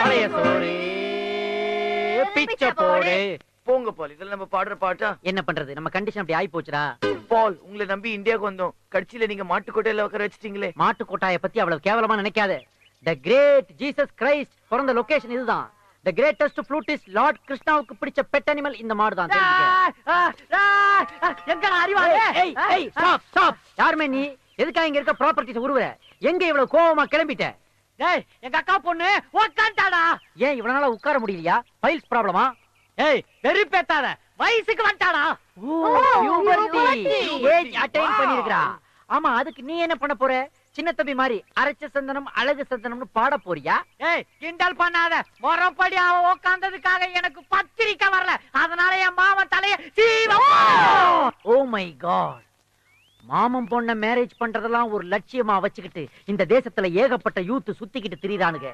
பழைய சோறு பிச்சை போடு. போங்க பால், இதெல்லாம் நம்ம பாடுற பாட்டா? என்ன பண்றது, நம்ம கண்டிஷன் அப்படி ஆயி போச்சுடா. பால், உங்களை நம்பி இந்தியாவுக்கு வந்தோம், கட்சியில நீங்க மாட்டுக்கோட்டையில உட்கார வச்சிட்டீங்களே. மாட்டுக்கோட்டாயை பத்தி அவ்வளவு கேவலமா நினைக்காத. தி கிரேட் ஜீசஸ் கிரைஸ்ட் பிறந்த லொகேஷன் இதுதான். தி கிரேட்டஸ்ட் ஃப்ளூட்டிஸ்ட் லார்ட் கிருஷ்ணாவுக்கு பிடிச்ச பெட் அனிமல் இந்த மாடு தான். எங்கடா அறிவாளே? Stop stop. யாருமே நீ? எதுக்காக இங்க இருக்க ப்ராப்பர்ட்டிஸ் உருவுற? எங்க இவ்வளவு கோவமா கிளம்பிட்ட? டேய், எங்க அக்கா பொண்ணு உட்கார்ந்தாடா. ஏன் இவ்வளவு நாளா உட்கார முடியலையா? ஃபைல்ஸ் ப்ராப்ளமா? ஏய், வெறுப்பேத்தாத, வயசுக்கு வந்துட்டாடா. ஏஜ் அட்டைன் பண்ணிருக்கா. ஆமா, அதுக்கு நீ என்ன பண்ண போற? சின்ன தம்பி மாதிரி அரைச்ச சந்தனம் அழகு சந்தனம்னு பாட போறியா? ஏய், கிண்டல் பண்ணாத. மொறப்படி அவ உட்கார்ந்ததுக்காக எனக்கு பத்திரிக்கை வரல, அதனால என் மாமன் தலைய சீவ. Oh my God. மாமன் பொண்ண மேரேஜ் பண்றதெல்லாம் ஒரு லட்சியமா வச்சுக்கிட்டு இந்த தேசத்துல ஏகப்பட்ட யூத் சுத்திக்கிட்டு திரியுறானுங்க.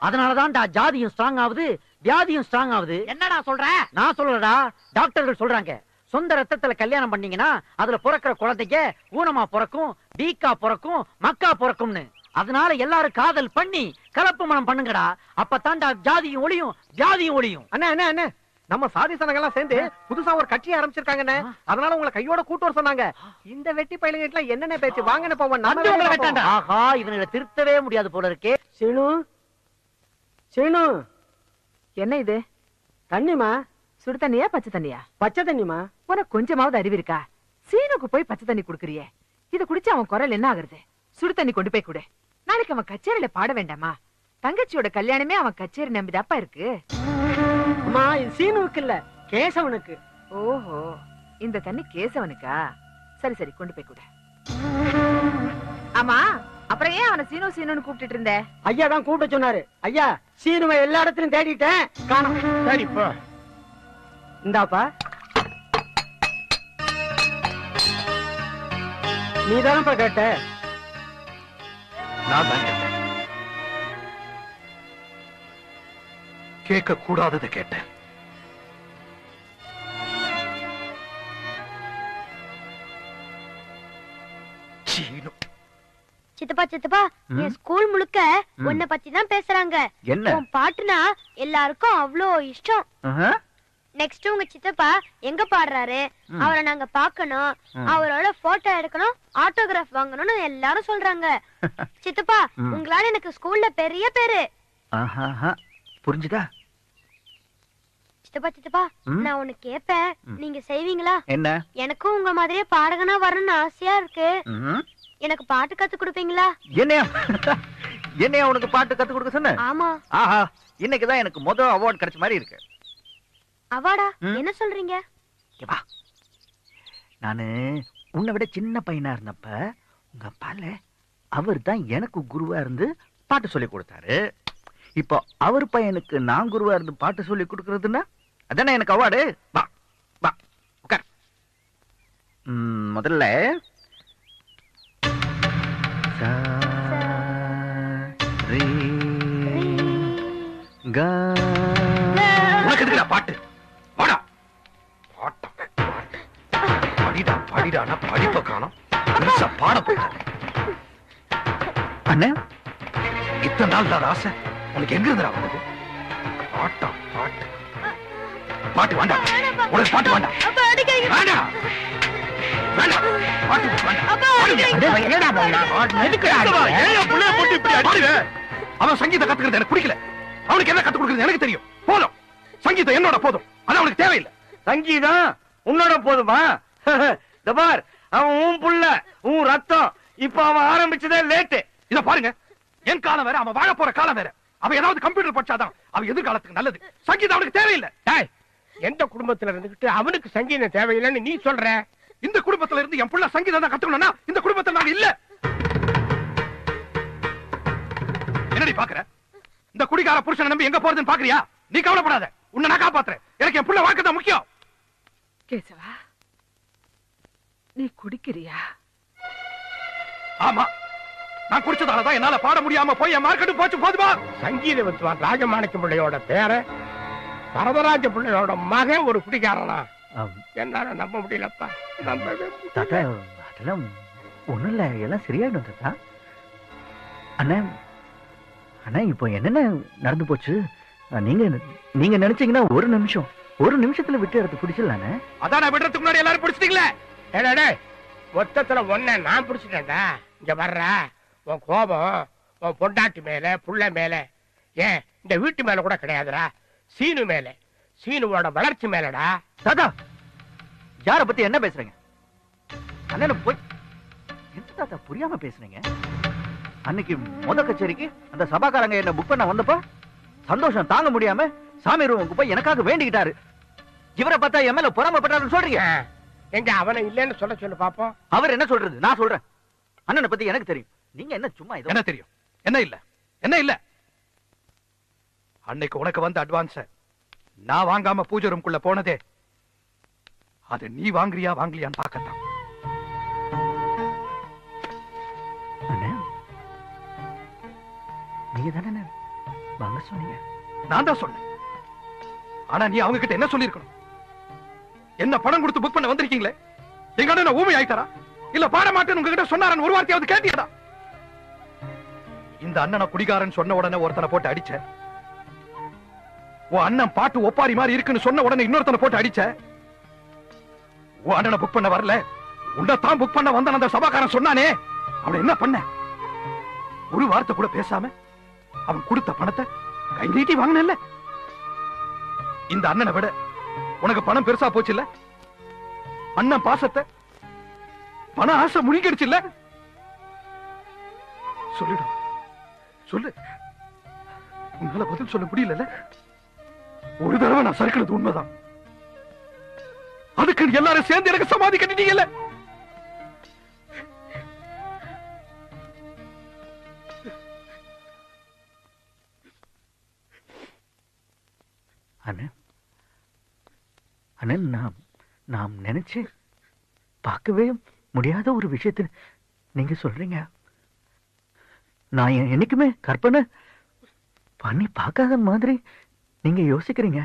அதனாலதான்டா ஜாதியும் ஸ்ட்ராங் ஆகுது, வியாதியும் ஸ்ட்ராங் ஆகுது. என்னடா சொல்ற? நான் சொல்லலடா, டாக்டர்கள் சொல்றாங்க. சொந்த ரத்தத்துல கல்யாணம் பண்ணீங்கன்னா அதுல பிறக்கிற குழந்தைங்க ஊனமா பிறக்கும், வீக்கா பிறக்கும், மக்கா பிறக்கும்னு. அதனால எல்லாரும் காதல் பண்ணி கலப்பு மனம் பண்ணுங்கடா. அப்பதான்டா ஜாதியும் ஒளியும் வியாதியும் ஒளியும். அண்ணா அண்ணா அண்ணா, நம்ம சாதி சனங்கள்லாம் சேர்ந்து புதுசா ஒரு கட்சி ஆரம்பிச்சிருக்காங்க. அதனால உங்களை கையோட கூட்டு வர சொன்னாங்க. இந்த வெட்டி பயிலுங்க என்னென்ன பேச்சு வாங்கன்னு போவோம். ஆஹா, இவங்களை திருத்தவே முடியாது போல இருக்கே. சீனு சீனு, என்ன இது? தண்ணிமா? சுடு தண்ணியா பச்சை தண்ணியா? பச்சை தண்ணிமா. உனக்கு கொஞ்சமாவது அறிவு இருக்கா? சீனுக்கு போய் பச்சை தண்ணி குடுக்கறியே, இத குடிச்சு அவன் குரல் என்ன ஆகுறது? சுடு தண்ணி கொண்டு போய் கொடு. நாளைக்கு அவன் கச்சேரியில பாட வேண்டாமா? தங்கச்சியோட கல்யாணமே அவன் கச்சேரி நம்பிதாப்பா இருக்கு. அம்மா, இது சீனுவுக்கு இல்ல, கேசவனுக்கு. ஓஹோ, இந்த தண்ணி கேசவனுக்கா? சரி சரி, கொண்டு போய் கொடு. ஆமா, அப்புறம் ஏன் அவனை சீனு சீனுன்னு கூப்பிட்டு இருந்த? ஐயா தான் கூப்பிட்டு சொன்னாரு. ஐயா, சீனுவை எல்லா இடத்துலயும் தேடிட்டேன், காணோம். சரி போ. இந்தாப்பா, நீதானப்பா கேட்ட? நான் தான் கேட்டேன். கேட்க கூடாதது கேட்டேன். சீனு. சித்தப்பா சித்தப்பா, என் ஸ்கூல் முழுக்க உன்னை பத்தி தான் பேசுறாங்க. என்ன? உன் பாட்டுனா எல்லாருக்கும் அவ்வளோ இஷ்டம். நெக்ஸ்ட் உங்க சித்தப்பா எங்க பாடுறாரு, அவரை நாங்க பாக்கணும், அவரோட போட்டோ எடுக்கணும், ஆட்டோகிராஃப் வாங்கணும்னு எல்லாரும் சொல்றாங்க. சித்தப்பா, உங்களால எனக்கு ஸ்கூல்ல பெரிய பேரு. புரிஞ்சுதா? சித்தப்பா சித்தப்பா, நான் ஒண்ணு கேப்பேன், நீங்க செய்வீங்களா? என்ன? எனக்கும் உங்க மாதிரியே பாடகனா வரணும்னு ஆசையா இருக்கு. எனக்கு பாட்டு கத்து கொடுப்பீங்களா? என்னையா உனக்கு பாட்டு கத்து கொடுக்க சொன்ன? ஆமா. ஆஹா, இன்னைக்குதான் எனக்கு முதல் அவார்ட் கிடைச்ச மாதிரி இருக்கு. அவார்டா? என்ன சொல்றீங்க? நானு உன்னை விட சின்ன பையனா இருந்தப்ப உங்க அப்பால அவர் தான் எனக்கு குருவா இருந்து பாட்டு சொல்லி கொடுத்தாரு. இப்போ அவர் பையனுக்கு நான் குருவா இருந்து பாட்டு சொல்லி கொடுக்கறதுன்னா அதானே எனக்கு அவார்டு. வா வா உட்கார். முதல்ல உனக்கு எதுக்குடா பாட்டு? வாடா. படிடா படிடா, படிப்ப காணோம், பாட போயிட்டாங்க. அண்ணே, இத்தனை நாள் தான் ஆசை உனக்கு எங்க இருந்தா வந்தது? பாட்டா பாட்டு பாட்டு வேண்டாம், உனக்கு பாட்டு வேண்டாம். வேண்டாம் வேண்டாம், பாட்டு வேண்டாம். அவன் சங்கீதம் கத்துக்கிறது எனக்கு பிடிக்கல. அவனுக்கு என்ன கத்து கொடுக்கிறது எனக்கு தெரியும். போதும், சங்கீதம் என்னோட போதும், அது அவனுக்கு தேவையில்லை. சங்கீதம் உன்னோட போதுமா? பார், அவன் உன் புள்ள, உன் ரத்தம். இப்ப அவன் ஆரம்பிச்சதே லேட்டு. இத பாருங்க, என் காலம் வேற, அவன் வாழ போற காலம் வேற. அவன் ஏதாவது கம்ப்யூட்டர் படிச்சாதான் அவன் எதிர்காலத்துக்கு நல்லது. சங்கீதம் அவனுக்கு தேவையில்லை. எந்த குடும்பத்துல இருந்துகிட்டு அவனுக்கு சங்கீதம் தேவையில்லைன்னு நீ சொல்ற? இந்த குடும்பத்துல இருந்து என் புள்ள சங்கீதம் தான் கத்துக்கணும்னா இந்த குடும்பத்துல நாங்க இல்ல. என்னடி பாக்குற? இந்த குடிகார புருஷனை நம்பி எங்க போறதுன்னு பாக்குறியா? நீ கவலைப்படாத, உன்னை நான் காப்பாத்துறேன். எனக்கு என் புள்ள வாழ்க்கை தான் முக்கியம். கேசவா, நீ குடிக்கிறியா? ஆமா, நான் குடிச்சதாலதான் என்னால பாட முடியாம போய் என் மார்க்கெட்டு போச்சு. போதுமா? சங்கீத வித்வான் ராஜமாணிக்க பிள்ளையோட பேர வரதராஜ பிள்ளையோட மகன் ஒரு குடிகாரனா? என்னால நம்ப முடியலப்பா. அதெல்லாம் ஒண்ணும் இல்ல, எல்லாம் சரியாயிடும் தாத்தா. அண்ணே, ஆனா இப்போ என்னென்ன நடந்து போச்சு? நீங்க நீங்க நினைச்சீங்கன்னா ஒரு நிமிஷத்துல விட்டு எடுத்து பிடிச்சிடலானே. அதான் விடுறதுக்கு முன்னாடி எல்லாரும் பிடிச்சிட்டீங்களே. மொத்தத்துல ஒன்ன நான் பிடிச்சிட்டேன்டா. இங்க வர்ற உன் கோபம் உன் பொண்டாட்டி மேல புள்ள மேல, ஏன் இந்த வீட்டு மேல கூட கிடையாதுடா, சீனு மேல, சீனுவோட வளர்ச்சி மேலடா. தாத்தா யார பத்தி என்ன பேசுறீங்க? அண்ணன் போய் என்ன தாத்தா புரியாம பேசுறீங்க? அன்னைக்கு முத கச்சேரிக்கு அந்த சபாக்காரங்க என்ன புக் பண்ண வந்தப்ப சந்தோஷம் தாங்க முடியாம சாமி ரூமுக்கு போய் எனக்காக வேண்டிக்கிட்டாரு. இவரை பார்த்தா என் மேல பொறாமப்பட்டாருன்னு சொல்றீங்க. எங்க அவனை இல்லன்னு சொல்ல சொல்லு பாப்போம். அவர் என்ன சொல்றது? நான் சொல்றேன். அண்ணனை பத்தி எனக்கு தெரியும். நீங்க என்ன சும்மா என்ன தெரியும்? என்ன இல்ல அன்னைக்கு உனக்கு வந்த அட்வான்ஸ் நான் வாங்காம பூஜை ரூம்குள்ள போனதே அது நீ வாங்குறியா வாங்கலையான்னு பார்க்கத்தான். நீங்க தானே வாங்க சொன்னீங்க. நான் தான் சொன்னேன். ஆனா நீ அவங்க கிட்ட என்ன சொல்லிருக்கணும்? என்ன பணம் கொடுத்து புக் பண்ண வந்திருக்கீங்களே, எங்க அண்ணன் ஊமை ஆயிட்டாரா இல்ல பாட மாட்டேன்னு உங்ககிட்ட சொன்னாரன் ஒரு வார்த்தையாவது கேட்டியதா? இந்த அண்ணனை குடிகாரன் சொன்ன உடனே ஒருத்தனை போட்டு அடிச்ச, உன் அண்ணன் பாட்டு ஒப்பாரி மாதிரி இருக்குன்னு சொன்ன உடனே இன்னொருத்தனை போட்டு அடிச்ச. உன் அண்ணனை புக் பண்ண வரல, உன்னைத்தான் புக் பண்ண வந்த அந்த சபாக்காரன் சொன்னானே, அவனை என்ன பண்ண? ஒரு வார்த்தை கூட பேசாம அவன் கொடுத்த பணத்தை கை நீட்டி வாங்கின. இந்த அண்ணனை விட உனக்கு பணம் பெருசா போச்சு இல்ல? அண்ணன் பாசத்தை பண ஆசை முழுங்கிடுச்சு இல்ல? சொல்லிடும், சொல்லு. உன்னால பதில் சொல்ல முடியல. ஒரு தடவை நான் சறுக்கிறது உண்மைதான். அதுக்கு எல்லாரும் சேர்ந்து எனக்கு சமாதி கட்டிட்டீங்கல்ல. அண்ணன் நாம் நினைச்சு பார்க்கவே முடியாத ஒரு விஷயத்தை நீங்க சொல்றீங்க. நான் என்னைக்குமே கற்பனை பண்ணி பார்க்காத மாதிரி நீங்க யோசிக்கிறீங்க.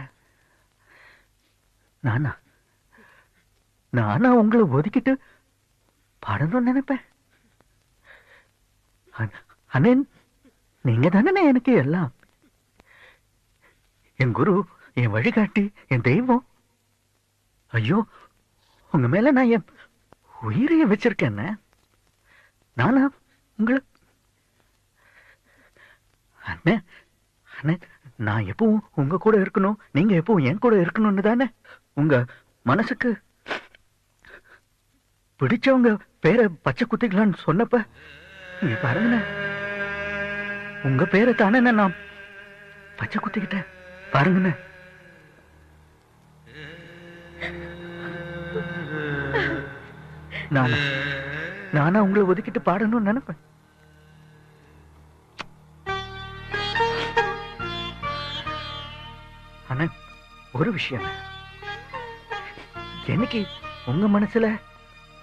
நானா உங்களை ஒதுக்கிட்டு பாடணும்னு நினைப்பேன். அண்ணன் நீங்க தானே எனக்கு எல்லாம். என் குரு, என் வழிகாட்டி, என் தெய்வம். ஐயோ, உங்க மேல நான் என் உயிரைய வச்சிருக்கேன். நானா உங்களை அண்ணே அண்ணே நான் எப்பவும் உங்க கூட இருக்கணும், நீங்க எப்பவும் என் கூட இருக்கணும்னு தானே உங்க மனசுக்கு பிடிச்சவங்க பேரை பச்சை குத்திக்கலான்னு சொன்னப்ப நீ பாருங்க, உங்க பேரை தானே நான் பச்சை குத்திக்கிட்டேன் பாருங்கண்ணே. நானா உங்களை ஒதுக்கிட்டு பாடணும்னு நினைப்பேன். ஆனா ஒரு விஷயம், என்னைக்கு உங்க மனசுல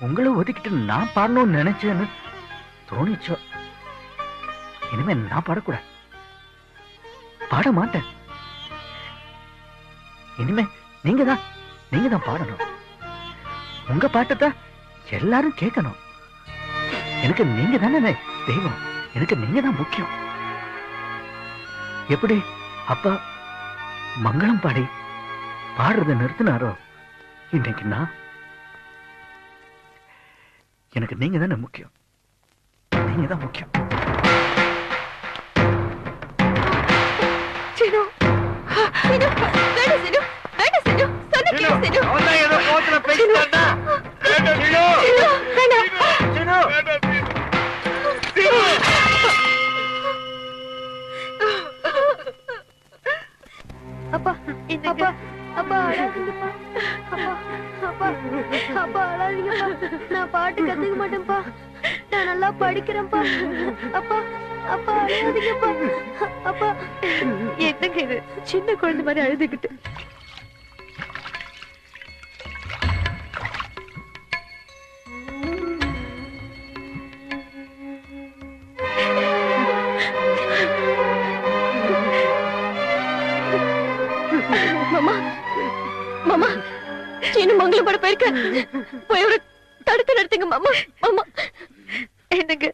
உங்களை ஒதுக்கிட்டு நான் பாடணும்னு நினைச்சேன்னு தோணிச்சோ, இனிமே நான் பாடக்கூடாது, பாட மாட்டேன். இனிமே நீங்க தான் பாடணும். உங்க பாட்டத்தான் எல்லாரும் கேட்கணும். எனக்கு நீங்க தானே தெய்வம், எனக்கு நீங்க தான் முக்கியம். எப்படி அப்பா மங்களம் பாடி பாடுறத நிறுத்தினாரோ, இன்னைக்கு நான் எனக்கு நீங்க தானே முக்கியம், நீங்க தான் முக்கியம். அப்பா அப்பா அப்பா அழாதீங்கப்பா. அப்பா அப்பா அப்பா அழாதீங்கப்பா. நான் பாட்டு கத்துக்க மாட்டேன்ப்பா, நான் நல்லா படிக்கிறேன்ப்பா. அப்பா அப்பா அழாதீங்கப்பா. அப்பா என்னங்க இது, சின்ன குழந்தை மாதிரி அழுதுகிட்டு. மாமா மாமா சீனு மங்களம் பட போயிருக்க, போய் ஒரு தடுத்து நிறுத்துங்க மாமா. மாமா என்னங்க,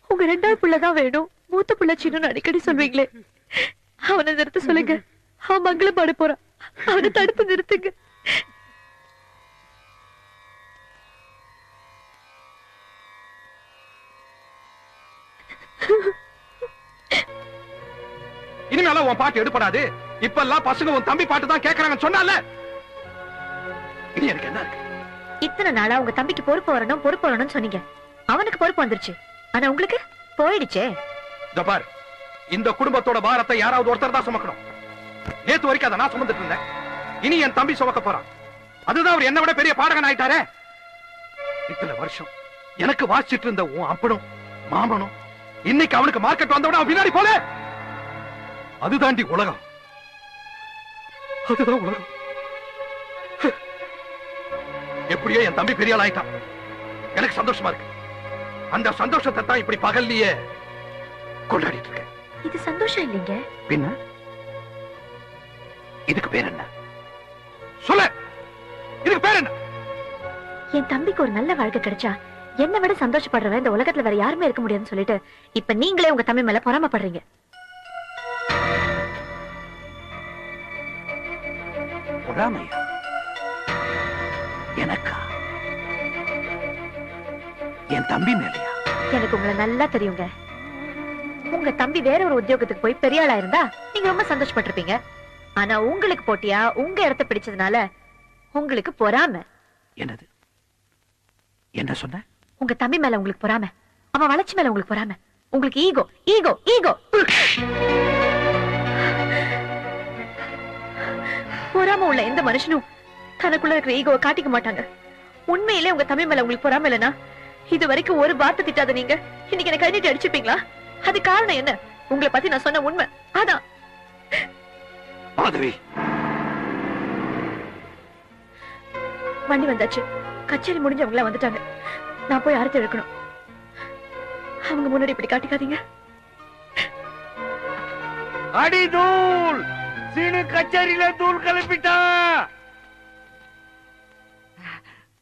உங்க ரெண்டாவது பிள்ளைதான் வேணும், மூத்த பிள்ளை சின்னு அடிக்கடி சொல்வீங்களே, அவனை நிறுத்த சொல்லுங்க. அவன் மங்களம் பாட போறான், அவனை தடுத்து நிறுத்துங்க. இனிமேல உன் பாட்டு எடுப்படாது. இப்ப எல்லாம் பசங்க உன் தம்பி பாட்டு தான் கேக்குறாங்கன்னு சொன்னால, இனி எனக்கு என்ன இருக்கு? இத்தனை நாளா உங்க தம்பிக்கு பொறுப்பு வரணும்னு சொன்னீங்க. அவனுக்கு பொறுப்பு வந்துருச்சு, ஆனா உங்களுக்கு போயிடுச்சே. இதோ பாரு, இந்த குடும்பத்தோட பாரத்தை யாராவது ஒருத்தர் தான் சுமக்கணும். நேத்து வரைக்கும் அதை நான் சுமந்துட்டு இருந்தேன், இனி என் தம்பி சுமக்க போறான். அதுதான் அவர் என்ன விட பெரிய பாடகன் ஆயிட்டாரே. இத்தனை வருஷம் எனக்கு வாசிச்சிட்டு இருந்த உன் அப்பனும் மாமனும் இன்னைக்கு அவனுக்கு மார்க்கெட் வந்தவன அவன் பின்னாடி போல. அதுதாண்டி உலகம், அதுதான் உலகம். எப்படியோ என் தம்பி பெரிய ஆள் ஆயிட்டான், எனக்கு சந்தோஷமா இருக்கு. அந்த சந்தோஷத்தை தான் இப்படி பகல்லையே கொண்டாடிட்டு இருக்கேன். இது சந்தோஷம் இல்லைங்க. பின்ன இதுக்கு பேர் என்ன? சொல்ல, இதுக்கு பேர் என்ன? என் தம்பிக்கு ஒரு நல்ல வாழ்க்கை கிடைச்சா என்னை விட சந்தோஷப்படுறவன் இந்த உலகத்துல வேற யாருமே இருக்க முடியாதுன்னு சொல்லிட்டு இப்ப நீங்களே உங்க தம்பி மேல பொறாமைப்படுறீங்க. பொறாமையா? எனக்கா? என் தம்பி மேலையா? எனக்கு உங்களை நல்லா தெரியுங்க. உங்க தம்பி வேற ஒரு உத்தியோகத்துக்கு போய் பெரிய ஆளா இருந்தா நீங்க ரொம்ப சந்தோஷப்பட்டிருப்பீங்க. ஆனா உங்களுக்கு போட்டியா உங்க இடத்தை பிடிச்சதுனால உங்களுக்கு பொறாமை. என்னது? என்ன சொன்ன? உங்க தம்பி மேல உங்களுக்கு பொறாமை, அவன் வளர்ச்சி மேல உங்களுக்கு பொறாமை, உங்களுக்கு ஈகோ ஈகோ ஈகோ. பொறாம உள்ள எந்த மனுஷனும் தனக்குள்ள இருக்கிற ஈகோவை காட்டிக்க மாட்டாங்க. உண்மையிலே உங்க தம்பி மேல உங்களுக்கு பொறாமை இல்லைன்னா இது வரைக்கும் ஒரு வார்த்தை திட்டாத நீங்க இன்னைக்கு என்ன கை நீட்டி அடிச்சுப்பீங்களா? அது காரணம் என்ன? உங்களை பத்தி நான் சொன்ன உண்மை அதான். மாதவி, வண்டி வந்தாச்சு, கச்சேரி முடிஞ்சவங்களா வந்துட்டாங்க. நான் போய் அறுத்து எடுக்கணும். அவங்க முன்னாடி இப்படி காட்டிக்காதீங்க. அடி தூள், சீனு கச்சேரியில தூள் கிளப்பிட்டா.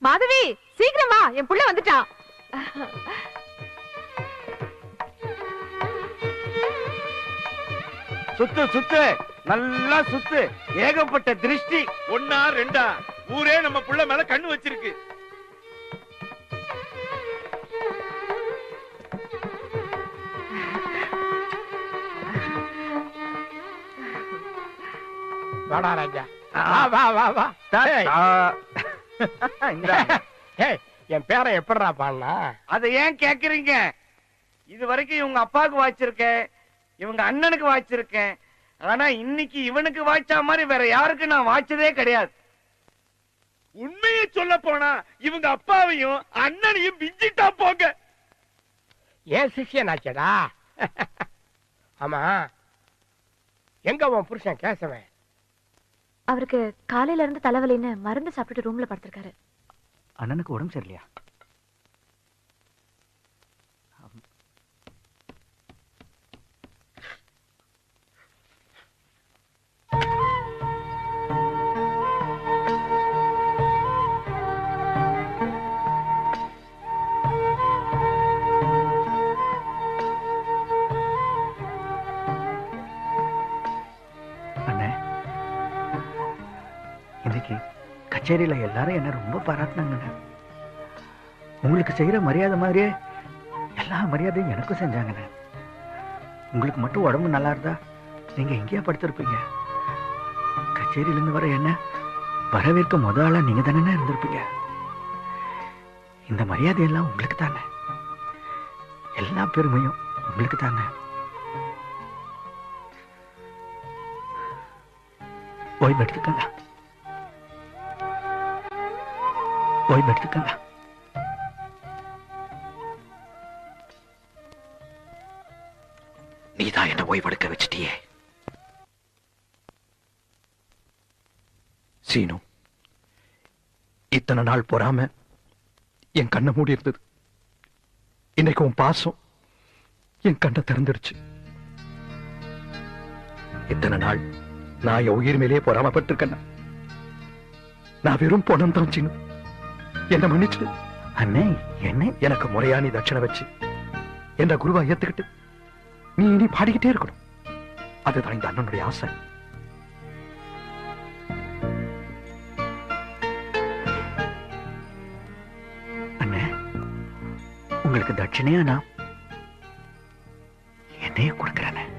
மாதவி சீக்கிரம் வா, என் புள்ள வந்துட்டான். சுத்து சுத்து, நல்லா சுத்து. ஏகப்பட்ட திருஷ்டி. ஒன்னா ரெண்டா, ஊரே நம்ம புள்ள மேல கண்ணு வச்சிருக்கு. வாடா ராஜா, வா வா வா. என் பேரை எப்படிடா பாடனா? அதை ஏன் கேக்குறீங்க? இது வரைக்கும் இவங்க அப்பாவுக்கு வாய்ச்சிருக்கேன், இவங்க அண்ணனுக்கு வாய்ச்சிருக்கேன். ஆனா இன்னைக்கு இவனுக்கு வாய்ச்சா மாதிரி வேற யாருக்கு நான் வாய்ச்சதே கிடையாது. உண்மையை சொல்ல போனா இவங்க அப்பாவையும் அண்ணனையும் விஞ்சிட்டா போங்க. ஏன் சிஷியனாச்சடா? ஆமா, எங்க உன் புருஷன் கேசவன்? அவருக்கு காலையில இருந்து தலைவலின்னு மருந்து சாப்பிட்டு ரூம்ல படுத்திருக்காரு. அண்ணனுக்கு உடம்பு சரியில்லையா? கச்சேரியில எல்லாரும் என்ன ரொம்ப பாராட்டினாங்க. உங்களுக்கு செய்யற மரியாதை மாதிரியே எல்லா மரியாதையும் எனக்கும் செஞ்சாங்க. உங்களுக்கு மட்டும் உடம்பு நல்லா இருந்தா நீங்க எங்கேயா படுத்திருப்பீங்க? கச்சேரியில இருந்து வர என்ன வரவேற்க முதல்ல நீங்க தானே இருந்திருப்பீங்க. இந்த மரியாதை எல்லாம் உங்களுக்கு தானே, எல்லா பெருமையும் உங்களுக்கு தானே. ஓய்வு எடுத்துக்கங்க, ஓய்வு எடுத்துக்கங்க. நீதான் என்ன ஓய்வெடுக்க வச்சிட்டியே சீனு. இத்தனை நாள் பொறாம என் கண்ணை மூடி இருந்தது. இன்னைக்கு உன் பாசம் என் கண்ணை திறந்துடுச்சு. இத்தனை நாள் நான் என் உயிர் மேலே பொறாமப்பட்டிருக்கேன். நான் வெறும் பொணம் தான் சீனு, என்ன மன்னிச்சு. அண்ணே, என்ன எனக்கு முறையா நீ தட்சணை வச்சு என்ற குருவா ஏத்துக்கிட்டு நீ இனி பாடிக்கிட்டே இருக்கணும். அதுதான் இந்த அண்ணனுடைய ஆசை. அண்ணே, உங்களுக்கு தட்சணையா நான் என்னையே கொடுக்கிறேன்.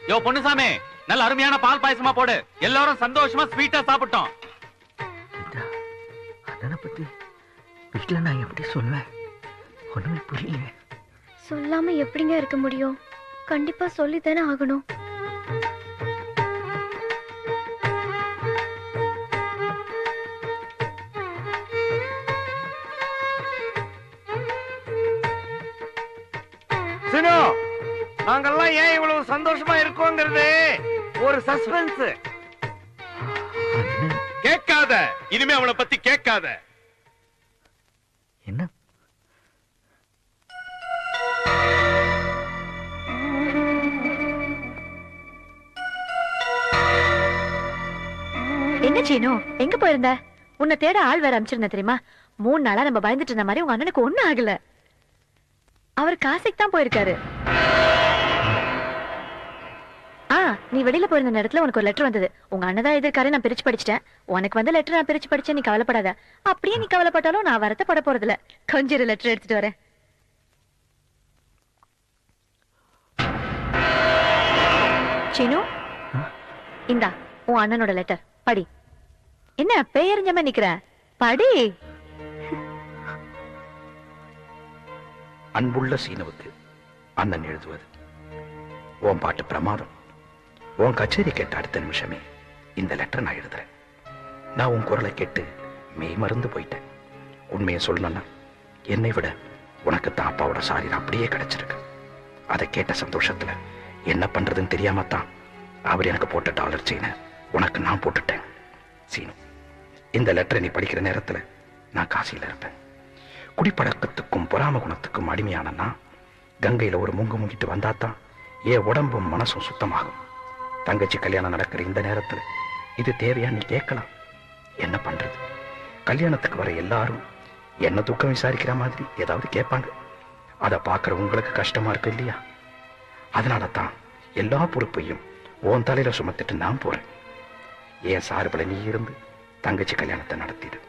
யோ பொன்னுசாமி, நல்ல அருமையான பால் பாயசமா போடு. எல்லாரும் சந்தோஷமா ஸ்வீட்டா சாப்பிட்டோம். அண்ணனை பத்தி வீட்டுல நான் எப்படி சொல்லுவேன்? ஒண்ணுமே புரியல. சொல்லாம எப்படிங்க இருக்க முடியும்? கண்டிப்பா சொல்லித்தானே ஆகணும். சினு, நாங்கெல்லாம் ஏன் இவ்வளவு சந்தோஷமா இருக்கோங்கிறது ஒரு சஸ்பென்ஸ். கேட்காத, இனிமே அவளை பத்தி கேட்காத. என்ன? என்ன சீனு, எங்க போயிருந்த? உன்னை தேட ஆள் வேற அனுப்பிச்சிருந்த தெரியுமா? 3 நாளா நம்ம பயந்துட்டு இருந்த மாதிரி உங்க அண்ணனுக்கு ஒண்ணும் ஆகல. அவர் காசிக்கு தான் போயிருக்காரு. நீ வெளியில போயிருந்த நேரத்துல உனக்கு ஒரு லெட்டர் வந்தது. உங்க அண்ணதான் எதிர்க்காரு, நான் பிரிச்சு படிச்சிட்டேன். உனக்கு வந்த லெட்டர் நான் பிரிச்சு படிச்சேன், நீ கவலைப்படாத. அப்படியே நீ கவலைப்பட்டாலும் நான் வருத்தப்பட போறது இல்ல. கொஞ்சம் லெட்டர் எடுத்துட்டு வரேன். சீனு, இந்தா உன் அண்ணனோட லெட்டர், படி. என்ன பேயறிஞ்சமா நிக்கிற? படி. அன்புள்ள சீனுவுக்கு அண்ணன் எழுதுவது. உன் பாட்டு பிரமாதம். உன் கச்சேரி கேட்ட அடுத்த நிமிஷமே இந்த லெட்டர் நான் எழுதுறேன். நான் உன் குரலை கேட்டு மெய் மறந்து போயிட்டேன். உண்மையை சொல்லணும்னா என்னை விட உனக்கு தான் அப்பாவோட சாரி அப்படியே கிடைச்சிருக்கு. அதை கேட்ட சந்தோஷத்துல என்ன பண்றதுன்னு தெரியாமத்தான் அவர் எனக்கு போட்ட டாலர் செயினை உனக்கு நான் போட்டுட்டேன். சீனு, இந்த லெட்டரை நீ படிக்கிற நேரத்துல நான் காசியில இருப்பேன். குடிப்பழக்கத்துக்கும் பொறாம குணத்துக்கும் அடிமையானன்னா கங்கையில ஒரு முங்கு முங்கிட்டு வந்தாதான் என் உடம்பும் மனசும் சுத்தமாகும். தங்கச்சி கல்யாணம் நடக்கிற இந்த நேரத்துல இது தேவையா நீ கேட்கலாம். என்ன பண்றது? கல்யாணத்துக்கு வர எல்லாரும் என்ன துக்கம் விசாரிக்கிற மாதிரி ஏதாவது கேட்பாங்க. அதை பார்க்கிற உங்களுக்கு கஷ்டமா இருக்கு இல்லையா? அதனால தான் எல்லா பொறுப்பையும் உன் தலையில சுமத்திட்டு நான் போறேன். என் சார்பில் நீ இருந்து தங்கச்சி கல்யாணத்தை நடத்திடு.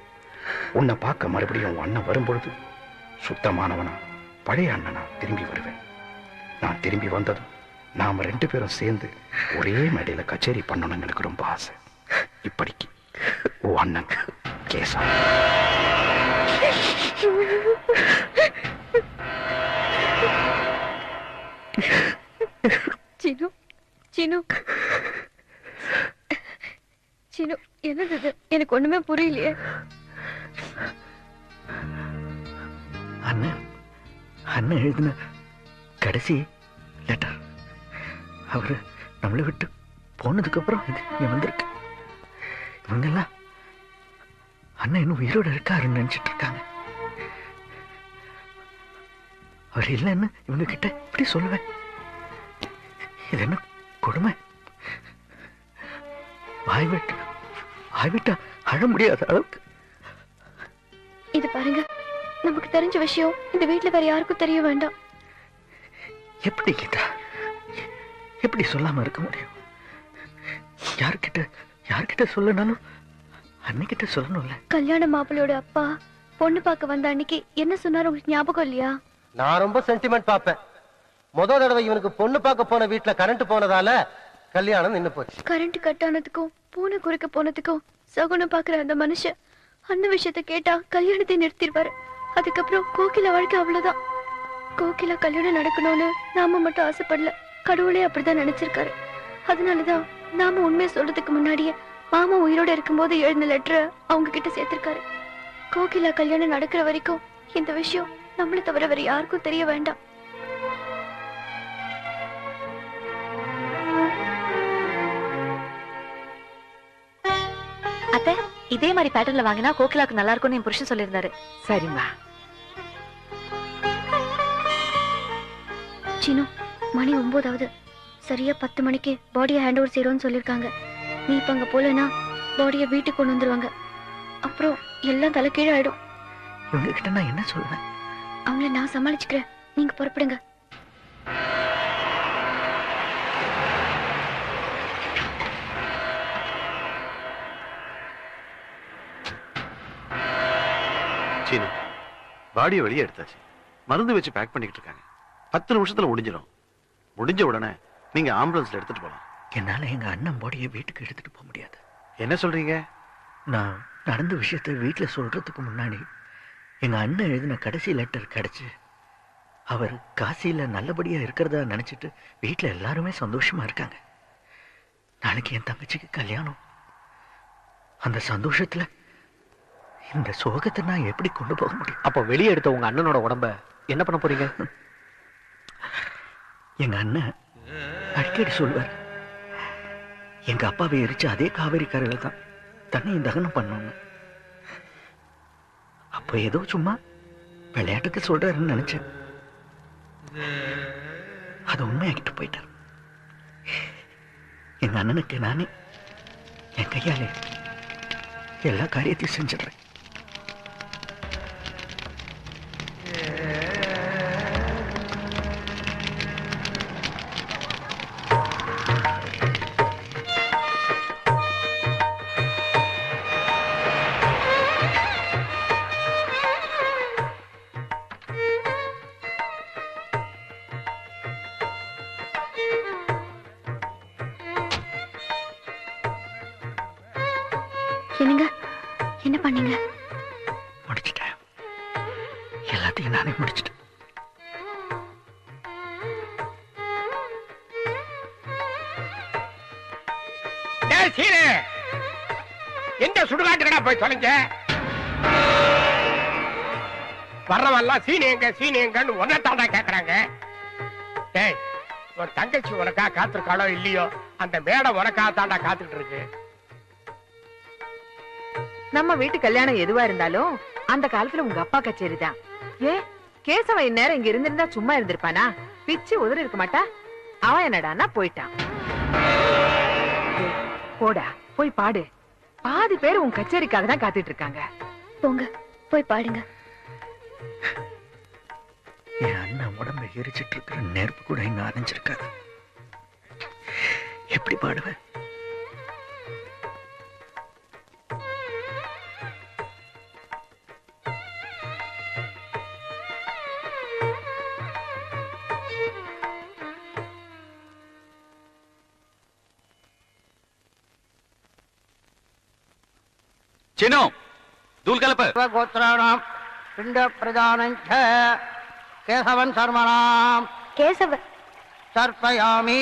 உன்னை பார்க்க மறுபடியும் உன் அண்ணன் வரும்பொழுது சுத்தமானவனா பழைய அண்ணனா திரும்பி வருவேன். நான் திரும்பி வந்ததும் நாம 2 பேரும் சேர்ந்து ஒரே மேடையில கச்சேரி பண்ணணும் எனக்கு ரொம்ப ஆசை. இப்படிக்கு உன் அண்ணன் கேசா. சீனு, சீனு, சீனு, என்னது இது? எனக்கு ஒண்ணுமே புரியலையே. அண்ணன் அண்ணன் எழுதின கடைசி லெட்டர். அவரு நம்மளை விட்டு போனதுக்கு அப்புறம் இது இங்க வந்திருக்கு. இவங்கெல்லாம் அண்ணன் இன்னும் உயிரோட இருக்காருன்னு நினைச்சிட்டு இருக்காங்க. அவர் இல்லைன்னு இவங்க கிட்ட இப்படி சொல்லுவேன். இது என்ன கொடுமை? வாய்விட்டா அழ முடியாத அளவுக்கு. இது பாருங்க, நமக்கு தெரிஞ்ச விஷயம் இந்த வீட்டுல வேற யாருக்கும் தெரிய வேண்டாம். எப்படி கீதா, எப்படி சொல்லாம இருக்க முடியும்? யார்கிட்ட சொல்லனாலும் அன்னைக்கிட்ட சொல்லணும்ல. கல்யாண மாப்பிள்ளையோட அப்பா பொண்ணு பார்க்க வந்த அன்னைக்கு என்ன சொன்னாரு உங்களுக்கு ஞாபகம் இல்லையா? நான் ரொம்ப சென்டிமெண்ட் பாப்பேன். முதல் தடவை இவனுக்கு பொண்ணு பார்க்க போன வீட்டுல கரண்ட் போனதால கல்யாணம் நின்னு போச்சு. கரண்ட் கட் ஆனதுக்கும் பூனை குறுக்க போனதுக்கும் சகுனம் பாக்குற அந்த மனுஷன் அந்த விஷயத்த கேட்டா கல்யாணத்தை நிறுத்திடுவாரு. அதுக்கப்புறம் கோகிலா வாழ்க்கை அவ்வளவுதான். கோகிலா கல்யாணம் நடக்கணும்னு நாம மட்டும் ஆசைப்படல, கடவுளே அப்படிதான் நினைச்சிருக்காரு. அதனாலதான் நாம உண்மையை சொல்றதுக்கு முன்னாடியே மாமா உயிரோட இருக்கும்போது எழுந்த லெட்டரை அவங்க கிட்ட சேர்த்திருக்காரு. கோகிலா கல்யாணம் நடக்கிற வரைக்கும் இந்த விஷயம் நம்மளை தவிர வேற யாருக்கும் தெரிய வேண்டாம். அத்தை, இதே மாதிரி பேட்டர்ன்ல வாங்கினா கோகிலாக்கு நல்லா இருக்கும்னு என் புருஷன் சொல்லியிருந்தாரு. சரிம்மா. சீனு, மணி 9 ஆகுது. சரியா 10 மணிக்கு பாடியை ஹேண்ட் ஓவர் செய்யறோம்னு சொல்லிருக்காங்க. நீ இப்ப அங்க போலனா பாடியை வீட்டுக்கு கொண்டு வந்துருவாங்க. அப்புறம் எல்லாம் தலைகீழ ஆயிடும். இவங்க கிட்ட நான் என்ன சொல்வேன்? அவங்கள நான் சமாளிச்சுக்கிறேன், நீங்க புறப்படுங்க. சீனு, பாடியை வெளியே எடுத்தாச்சு. மருந்து வச்சு பேக் பண்ணிக்கிட்டு இருக்காங்க. 10 நிமிஷத்துல முடிஞ்சிடும். முடிஞ்ச உடனே நீங்க ஆம்புலன்ஸ்ல எடுத்துட்டு போலாம். என்னால எங்க அண்ணன் பாடியை வீட்டுக்கு எடுத்துட்டு போக முடியாது. என்ன சொல்றீங்க? நான் நடந்த விஷயத்த வீட்டுல சொல்றதுக்கு முன்னாடி எங்க அண்ணன் எழுதின கடைசி லெட்டர் கிடைச்சு அவர் காசியில நல்லபடியா இருக்கிறதா நினைச்சிட்டு வீட்டுல எல்லாருமே சந்தோஷமா இருக்காங்க. நாளைக்கு என் தங்கச்சிக்கு கல்யாணம். அந்த சந்தோஷத்துல இந்த சோகத்தை நான் எப்படி கொண்டு போக முடியும்? அப்ப வெளியே எடுத்த உங்க அண்ணனோட உடம்ப என்ன பண்ண போறீங்க? எங்க அண்ணன் அடிக்கடி சொல்வார், எங்க அப்பாவை எரிச்ச அதே காவேரி கரையில தான் தன்னையும் தகனம் பண்ணணும். அப்ப ஏதோ சும்மா விளையாட்டுக்கு சொல்றாருன்னு நினைச்சேன். அது உண்மையாக்கிட்டு போயிட்டார். எங்க அண்ணனுக்கு நானே என் கையாலே எல்லா காரியத்தையும் செஞ்சிடறேன். என்னங்க, என்ன பண்ணீங்க? முடிச்சிட்டேன். எல்லாத்தையும் நானே முடிச்சிட்டேன். எந்த சுடுகாட்டுக்கடா போய் தொலைஞ்ச? வர்றவெல்லாம் சீனி எங்கன்னு ஒன்ன தாண்டா கேக்குறாங்க. டேய், உன் தங்கச்சி உனக்கா காத்திருக்காளோ இல்லையோ, அந்த மேடம் உனக்கா தாண்டா காத்துக்கிட்டு இருக்கு. நம்ம வீட்டு கல்யாணம் எதுவா இருந்தாலும் அந்த காலத்துல உங்க அப்பா கச்சேரி தான். ஏன் கேசவன் இந்நேரம் இங்க இருந்திருந்தா சும்மா இருந்திருப்பானா? பிச்சு உதறி இருக்க மாட்டா? அவன் என்னடான்னா போயிட்டான். போடா போய் பாடு. பாதி பேர் உன் கச்சேரிக்காக தான் காத்துட்டு இருக்காங்க. போங்க போய் பாடுங்க. என் அண்ணன் உடம்பை எரிச்சிட்டு இருக்கிற நெருப்பு கூட இன்னும் அணைஞ்சிருக்காது. எப்படி பாடுவேன்? சீனு, தூள் கலப்பு. கோத்ராணாம் பிண்ட பிரதானஞ்ச கேசவன் சர்மணாம் கேசவ சர்ப்பயாமி.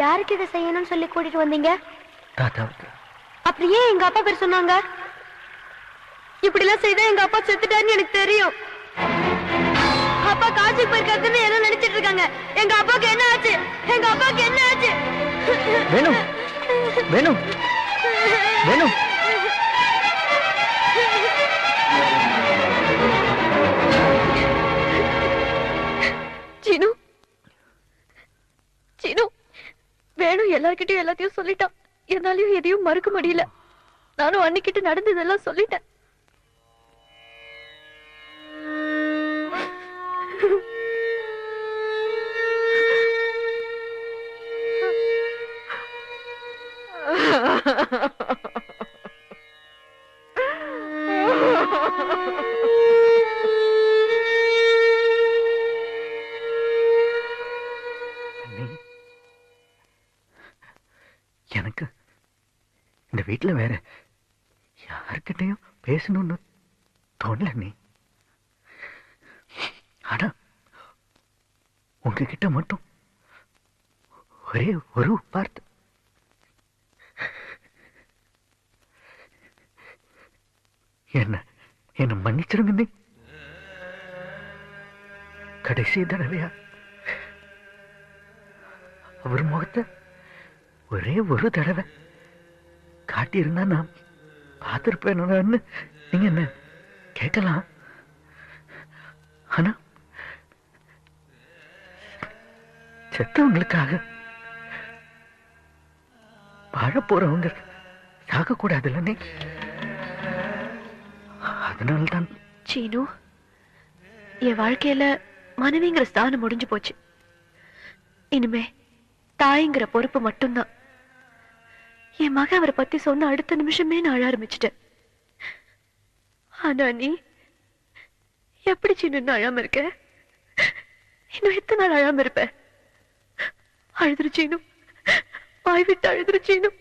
யாருக்கு இதை செய்யணும்னு சொல்லி கூட்டிட்டு வந்தீங்க? தாத்தாவுக்கு. அப்படியே எங்க அப்பா பேர் சொன்னாங்க. இப்படி எல்லாம் செய்தா எங்க அப்பா செத்துட்டாருன்னு எனக்கு தெரியும். அப்பா காசுக்கு போயிருக்காருன்னு எல்லாம் நினைச்சிட்டு இருக்காங்க. எங்க அப்பாக்கு என்ன ஆச்சு? எங்க அப்பாக்கு என்ன ஆச்சு? வேணும் வேணும் வேணும். சீனு, சீனு, வேணும் எல்லார்கிட்டயும் எல்லாத்தையும் சொல்லிட்டான். என்னாலயும் எதையும் மறுக்க முடியல. நானும் அன்னிக்கிட்ட நடந்ததெல்லாம் சொல்லிட்டேன். எனக்கு இந்த வீட்டுல வேற யாருக்கிட்டையும் பேசணும்னு தோணல நீ. ஆனா உங்ககிட்ட மட்டும் ஒரே ஒரு வார்த்தை. என்ன மன்னிச்சிருங்க நீ. கடைசி தடவையா அவர் முகத்தை ஒரே ஒரு தடவை காட்டியிருந்தா நான் பார்த்திருப்பேன்னு நீங்க என்ன கேட்கலாம். ஆனா செத்தவங்களுக்காக வாழ போறவங்க சாக கூடாதுல்ல நீ. அதனால்தான் சீனு, என் வாழ்க்கையில மனைவிங்கிற ஸ்தானம் முடிஞ்சு போச்சு. இனிமே தாய்ங்கிற பொறுப்பு மட்டும்தான். என் மகன் அவரை பத்தி சொன்ன அடுத்த நிமிஷமே நான் அழ ஆரம்பிச்சிட்டேன். ஆனா நீ எப்படி சீனு அழாம இருக்க? இன்னும் எத்தனை நாள் அழாம இருப்ப? அழுதுரு சீனு, வாய் விட்டு அழுதுரு சீனு.